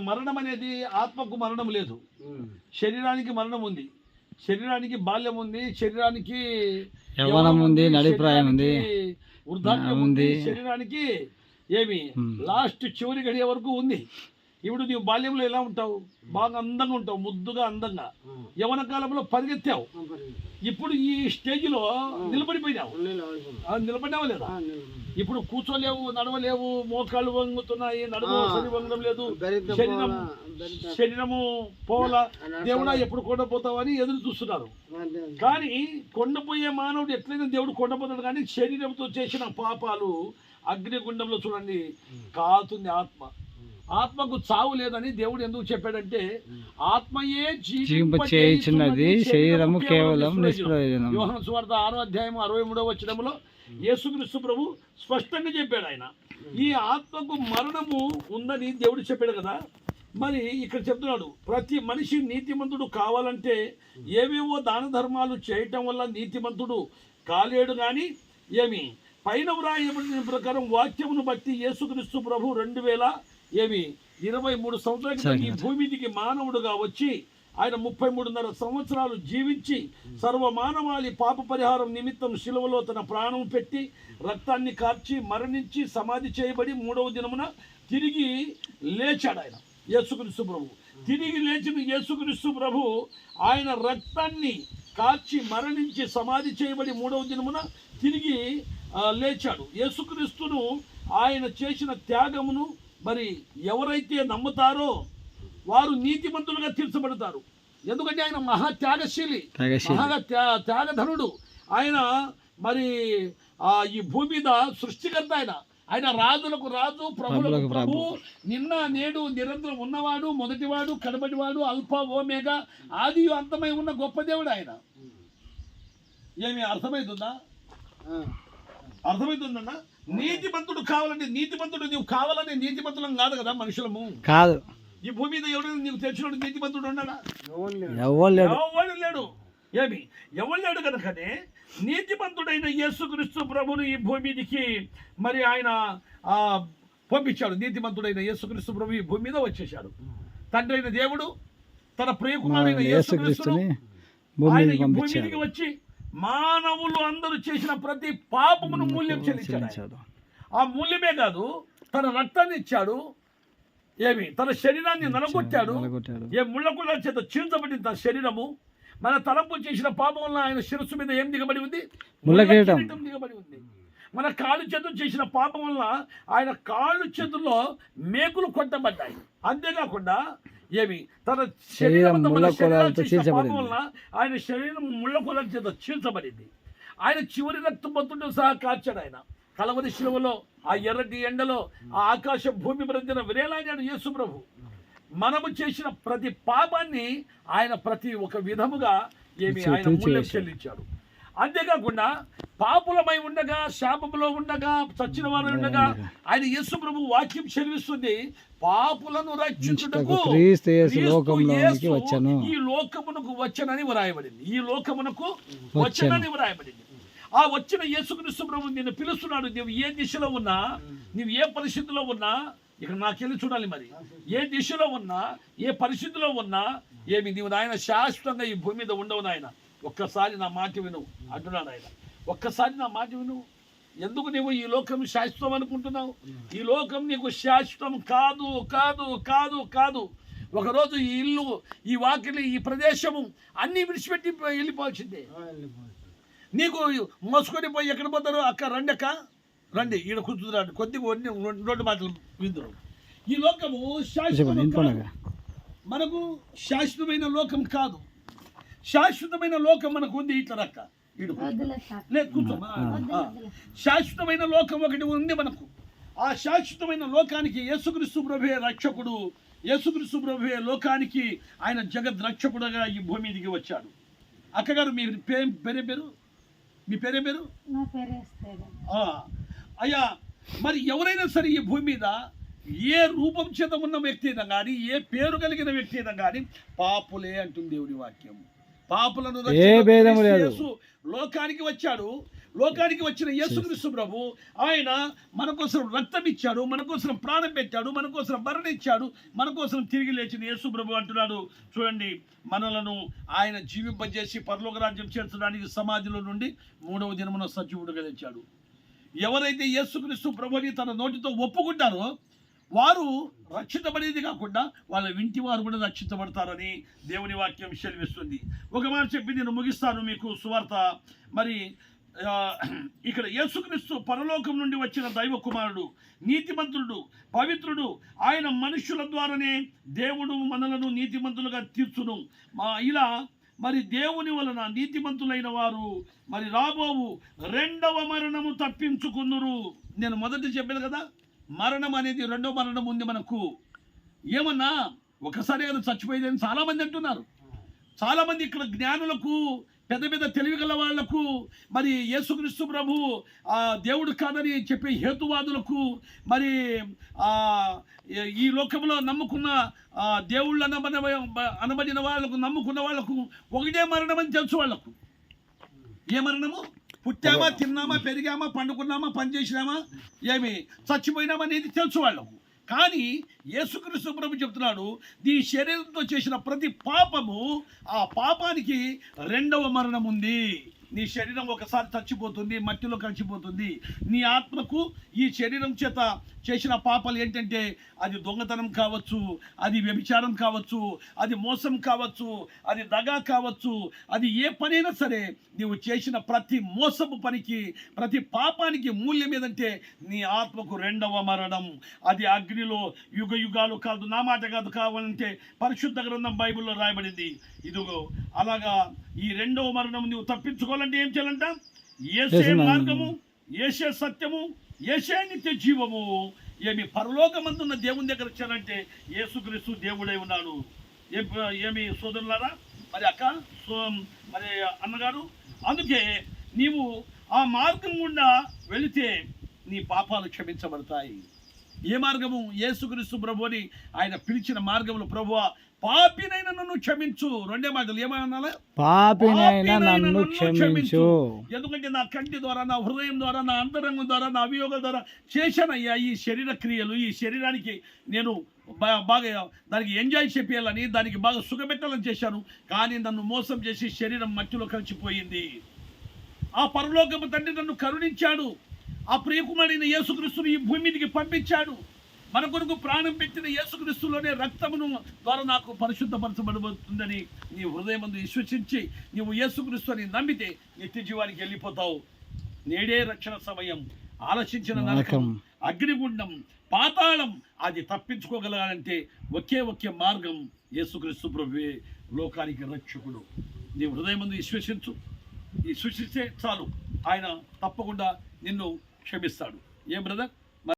మరణం అనేది ఆత్మకు మరణం లేదు, శరీరానికి మరణం ఉంది, శరీరానికి బాల్యం ఉంది, శరీరానికి యవ్వనం ఉంది, నడిప్రాయం ఉంది, వృద్ధాప్యం ఉంది, శరీరానికి ఏమి లాస్ట్ చివరి గడియ వరకు ఉంది. ఇప్పుడు నీవు బాల్యంలో ఎలా ఉంటావు? బాగా అందంగా ఉంటావు, ముద్దుగా అందంగా. యవన కాలంలో పరిగెత్తావు, ఇప్పుడు ఈ స్టేజ్లో నిలబడిపోయినావు. నిలబడినావా లేదా? ఇప్పుడు కూర్చోలేవు, నడవలేవు, మోకాళ్ళు వంగుతున్నాయి, నడుము సరి వంగడం లేదు, శరీరము పోవాలా. దేవుడా ఎప్పుడు కొండపోతావని ఎదురు చూస్తున్నారు. కానీ కొండపోయే మానవుడు ఎట్లయినా దేవుడు కొండపోతాడు. కానీ శరీరంతో చేసిన పాపాలు అగ్నిగుండంలో చూడండి కాలుతుంది. ఆత్మకు చావు లేదని దేవుడు ఎందుకు చెప్పాడంటే ఆత్మయే జీవింపచేయుచున్నది, శరీరము కేవలం నిష్ప్రయోజనం. యోహాను సువార్త 6వ అధ్యాయం 63వ వచనంలో యేసుక్రీస్తు ప్రభు స్పష్టంగా చెప్పాడు. ఆయన ఈ ఆత్మకు మరణము ఉందని దేవుడు చెప్పాడు కదా. మరి ఇక్కడ చెప్తున్నాడు, ప్రతి మనిషి నీతిమంతుడు కావాలంటే ఏవేవో దాన ధర్మాలు చేయటం వల్ల నీతిమంతుడు కాలేడు. కానీ ఏమి పైన వ్రాయబడిన ప్రకారం వాక్యమును బట్టి యేసుక్రీస్తు ప్రభు 23 సంవత్సరాల ఈ భూమికి మానవుడుగా వచ్చి ఆయన 33.5 సంవత్సరాలు జీవించి సర్వమానవాళి పాప పరిహారం నిమిత్తం శిలువలో తన ప్రాణం పెట్టి రక్తాన్ని కార్చి మరణించి సమాధి చేయబడి 3వ దినమున తిరిగి లేచాడు. ఆయన యేసుక్రీస్తు ప్రభు తిరిగి లేచిన యేసుక్రీస్తు ప్రభు ఆయన రక్తాన్ని కార్చి మరణించి సమాధి చేయబడి 3వ దినమున తిరిగి లేచాడు. యేసుక్రీస్తును ఆయన చేసిన త్యాగమును మరి ఎవరైతే నమ్ముతారో వారు నీతిమంతులుగా తీర్చబడతారు. ఎందుకంటే ఆయన మహాత్యాగశీలి, త్యాగధనుడు. ఆయన మరి ఈ భూమి మీద సృష్టికర్త. ఆయన రాజులకు రాజు, ప్రభులకు ప్రభు, నిన్న నేడు నిరంతరం ఉన్నవాడు, మొదటివాడు, కడబడివాడు, అల్ఫా ఓమేగా, ఆది అంతమై ఉన్న గొప్ప దేవుడు ఆయన. ఏమి అర్థమవుతుందా? అర్థమవుతుందన్నా? నీతిమంతుడు కావాలంటే నీతిమంతుడు నువ్వు కావాలని నీతిమంతులం కాదు కదా, మనుషులము కాదు. ఈ భూమి మీద ఎవడు నీకు తెలిసిన నీతిమంతుడు ఉన్నాడా? ఎవరు లేడు. ఏమి ఎవరు లేడు కనుకనే నీతిమంతుడైన యేసుక్రీస్తు ప్రభుని ఈ భూమికి మరి ఆయన పంపించాడు. నీతిమంతుడైన యేసుక్రీస్తు ప్రభు ఈ భూమి మీద వచ్చేసాడు. తండ్రి అయిన దేవుడు తన ప్రియకుమారుడైన యేసుక్రీస్తుని ఆయన ఈ భూమికి వచ్చి మానవులు అందరూ చేసిన ప్రతి పాపమును మూల్యం చెల్లించాడు. ఆ మూల్యమే కాదు, తన రక్తాన్ని ఇచ్చాడు. ఏమి తన శరీరాన్ని నలగొట్టాడు. ఏ ముళ్ళకుళ్ళ చేత చీల్చబడింది తన శరీరము. మన తలంపు చేసిన పాపం వల్ల ఆయన శిరస్సు మీద ఏం దిగబడి ఉంది? దిగబడి ఉంది. మన కాళ్ళు చేతులు చేసిన పాపం వల్ల ఆయన కాళ్ళు చేతుల్లో మేకులు కొట్టబడ్డాయి. అంతేకాకుండా ఏమి తన శరీరం పాపం వల్ల ఆయన శరీరం ముళ్ళ కొలల చేత చీల్చబడింది. ఆయన చివరి రక్తపొత్తుడు సహా కార్చాడు. ఆయన కలవరి శిలువలో ఆ ఎర్రటి ఎండలో ఆ ఆకాశం భూమి మధ్యన విరేలాడాడు యేసు ప్రభు. మనము చేసిన ప్రతి పాపాన్ని ఆయన ప్రతి ఒక విధముగా ఆయన మూల్యం చెల్లించాడు. అంతేకాకుండా పాపులమై ఉండగా, శాపములో ఉండగా, చచ్చిన వారు ఉండగా ఆయన యేసు ప్రభు వాక్యం చెల్లిస్తుంది, పాపులను రక్షించుటకు ఈ లోకమునకు వచ్చనని వ్రాయబడింది. ఈ లోకమునకు వచ్చనని వ్రాయబడింది. ఆ వచ్చిన యేసుక్రీస్తు ప్రభు నిన్ను పిలుస్తున్నాడు. నువ్వు ఏ దిశలో ఉన్నా, నువ్వు ఏ పరిస్థితిలో ఉన్నా, ఇక్కడ నాకెళ్ళి చూడాలి. మరి ఏ దిశలో ఉన్నా, ఏ పరిస్థితిలో ఉన్నా, ఏమి నీవు నాయన శాశ్వతంగా ఈ భూమి మీద ఉండవు నాయన. ఒక్కసారి నా మాట విను అంటున్నాడు ఆయన. ఒక్కసారి నా మాట విను. ఎందుకు నువ్వు ఈ లోకం శాశ్వతం అనుకుంటున్నావు? ఈ లోకం నీకు శాశ్వతం కాదు, కాదు, కాదు, కాదు. ఒకరోజు ఈ ఇల్లు, ఈ వాకిలి, ఈ ప్రదేశము అన్నీ విడిచిపెట్టి వెళ్ళిపోవాల్సిందే. నీకు మోసుకొని పోయి ఎక్కడ పోతారు? అక్క రండి ఈడ కూర్చుంటాడు, కొద్దిగా 2 మాటలు విందురు. ఈ లోకము శాశ్వతం, మనకు శాశ్వతమైన లోకం కాదు. శాశ్వతమైన లోకం మనకు ఉంది. ఇట్లా రక్క లేదు కూర్చోమా. శాశ్వతమైన లోకం ఒకటి ఉంది మనకు. ఆ శాశ్వతమైన లోకానికి యేసుక్రీస్తు ప్రభువే రక్షకుడు. యేసుక్రీస్తు ప్రభువే లోకానికి ఆయన జగద్ రక్షకుడుగా ఈ భూమి మీదకి వచ్చాడు. అక్కగారు మీ పేరు? మీ పేరేం పేరు? అయ్యా, మరి ఎవరైనా సరే ఈ భూమి మీద ఏ రూపం చేత ఉన్న వ్యక్తి అయినా కానీ, ఏ పేరు కలిగిన వ్యక్తి అయినా కానీ పాపులే అంటుంది దేవుడి వాక్యం. పాపులను లోకానికి వచ్చాడు. లోకానికి వచ్చిన యేసుక్రీస్తు ప్రభు ఆయన మన కోసం రక్తం ఇచ్చాడు, మన కోసం ప్రాణం పెట్టాడు, మన కోసం మరణించాడు, మన కోసం తిరిగి లేచిన యేసు ప్రభు అంటున్నాడు చూడండి, మనలను ఆయన జీవింపజేసి పరలోక రాజ్యం చేర్చడానికి సమాధిలో నుండి 3వ దినమున సజీవుడుగా తెచ్చాడు. ఎవరైతే యేసుక్రీస్తు ప్రభుని తన నోటితో ఒప్పుకుంటారో వారు రక్షించబడేది కాకుండా వాళ్ళ ఇంటి వారు కూడా రక్షించబడతారని దేవుని వాక్యం సెలవిస్తుంది. ఒక మాట చెప్పి నేను ముగిస్తాను మీకు సువార్త. మరి ఇక్కడ యేసుక్రీస్తు పరలోకం నుండి వచ్చిన దైవ కుమారుడు, నీతిమంతుడు, పవిత్రుడు. ఆయన మనుషుల ద్వారానే దేవుడు మనలను నీతిమంతులుగా తీర్చును. ఇలా మరి దేవుని వలన నీతిమంతులైన వారు మరి రాబోవు 2వ మరణము తప్పించుకుందురు. నేను మొదట చెప్పాను కదా, మరణం అనేది 2వ మరణం ఉంది మనకు. ఏమన్నా ఒకసారి కదా చచ్చిపోయేదని చాలామంది అంటున్నారు. చాలామంది ఇక్కడ జ్ఞానులకు, పెద్ద పెద్ద తెలివి గల వాళ్లకు, మరి యేసుక్రీస్తు ప్రభు దేవుడు కాదని చెప్పే హేతువాదులకు, మరి ఈ లోకంలో నమ్ముకున్న దేవుళ్ళు అనబడిన వాళ్ళకు, నమ్ముకున్న వాళ్ళకు ఒకటే మరణం అని తెలుసు. వాళ్ళకు ఏ మరణము? పుట్టామా, తిన్నామా, పెరిగామా, పండుకున్నామా, పనిచేసినామా, ఏమి చచ్చిపోయినామా అనేది తెలుసు వాళ్ళకు. కానీ యేసుక్రీస్తు ప్రభు చెప్తున్నాడు, నీ శరీరంతో చేసిన ప్రతి పాపము, ఆ పాపానికి 2వ మరణం ఉంది. నీ శరీరం ఒకసారి చచ్చిపోతుంది, మట్టిలో కలిసిపోతుంది. నీ ఆత్మకు ఈ శరీరం చేత చేసిన పాపాలు ఏంటంటే అది దొంగతనం కావచ్చు, అది వ్యభిచారం కావచ్చు, అది మోసం కావచ్చు, అది దగా కావచ్చు, అది ఏ పనైనా సరే నీవు చేసిన ప్రతి మోసపు పనికి, ప్రతి పాపానికి మూల్యం ఏదంటే నీ ఆత్మకు 2వ మరణం. అది అగ్నిలో యుగ యుగాలు కాదు, నా మాట కాదు, కావాలంటే పరిశుద్ధ గ్రంథం బైబిల్లో రాయబడింది. ఇదిగో అలాగా ఈ 2వ మరణం నువ్వు తప్పించుకోవాలంటే ఏం చేయాలంట? యేసే మార్గము, యేసే సత్యము, యేసే నిత్య జీవము. ఏమి పరలోకమందున్న దేవుని దగ్గర వచ్చారంటే యేసుక్రీస్తు దేవుడై ఉన్నాడు. ఏమి సోదరులారా, మరి అక్క, మరి అన్నగారు, అందుకే నీవు ఆ మార్గం గుండా వెళితే నీ పాపాలు క్షమించబడతాయి. ఏ మార్గము? యేసుక్రీస్తు ప్రభుని ఆయన పిలిచిన మార్గములు. ప్రభువా, పాపినైన నన్ను క్షమించు. 2 మాటలు ఏమన్నా? పాపినైన నన్ను క్షమించు. ఎందుకంటే నా కంటి ద్వారా, నా హృదయం ద్వారా, నా అంతరంగం ద్వారా, నా అభియోగాల ద్వారా చేశానయ్యా ఈ శరీర క్రియలు. ఈ శరీరానికి నేను బాగా దానికి ఎంజాయ్ చేయాలని, దానికి బాగా సుఖపెట్టాలని చేశాను. కానీ నన్ను మోసం చేసి శరీరం మట్టిలో కలిసిపోయింది. ఆ పరలోకపు తండ్రి నన్ను కరుణించాడు. ఆ ప్రియకుమారుడైన యేసుక్రీస్తుని ఈ భూమి మీదకి పంపించాడు. మన కొరకు ప్రాణం పెట్టిన యేసుక్రీస్తులోనే రక్తమును ద్వారా నాకు పరిశుద్ధపరచబడబోతుందని నీ హృదయమందు విశ్వసించి నీవు యేసుక్రీస్తుని నమ్మితే నిత్య జీవానికి వెళ్ళిపోతావు. నేడే రక్షణ సమయం. ఆలోచించిన నరకం, అగ్నిగుండం, పాతాళం అది తప్పించుకోగలగాలంటే ఒకే మార్గం యేసుక్రీస్తు ప్రభువే లోకానికి రక్షకుడు. నీ హృదయమందు విశ్వసిస్తే చాలు, ఆయన తప్పకుండా నిన్ను క్షమిస్తాడు. ఏ బ్రదర్?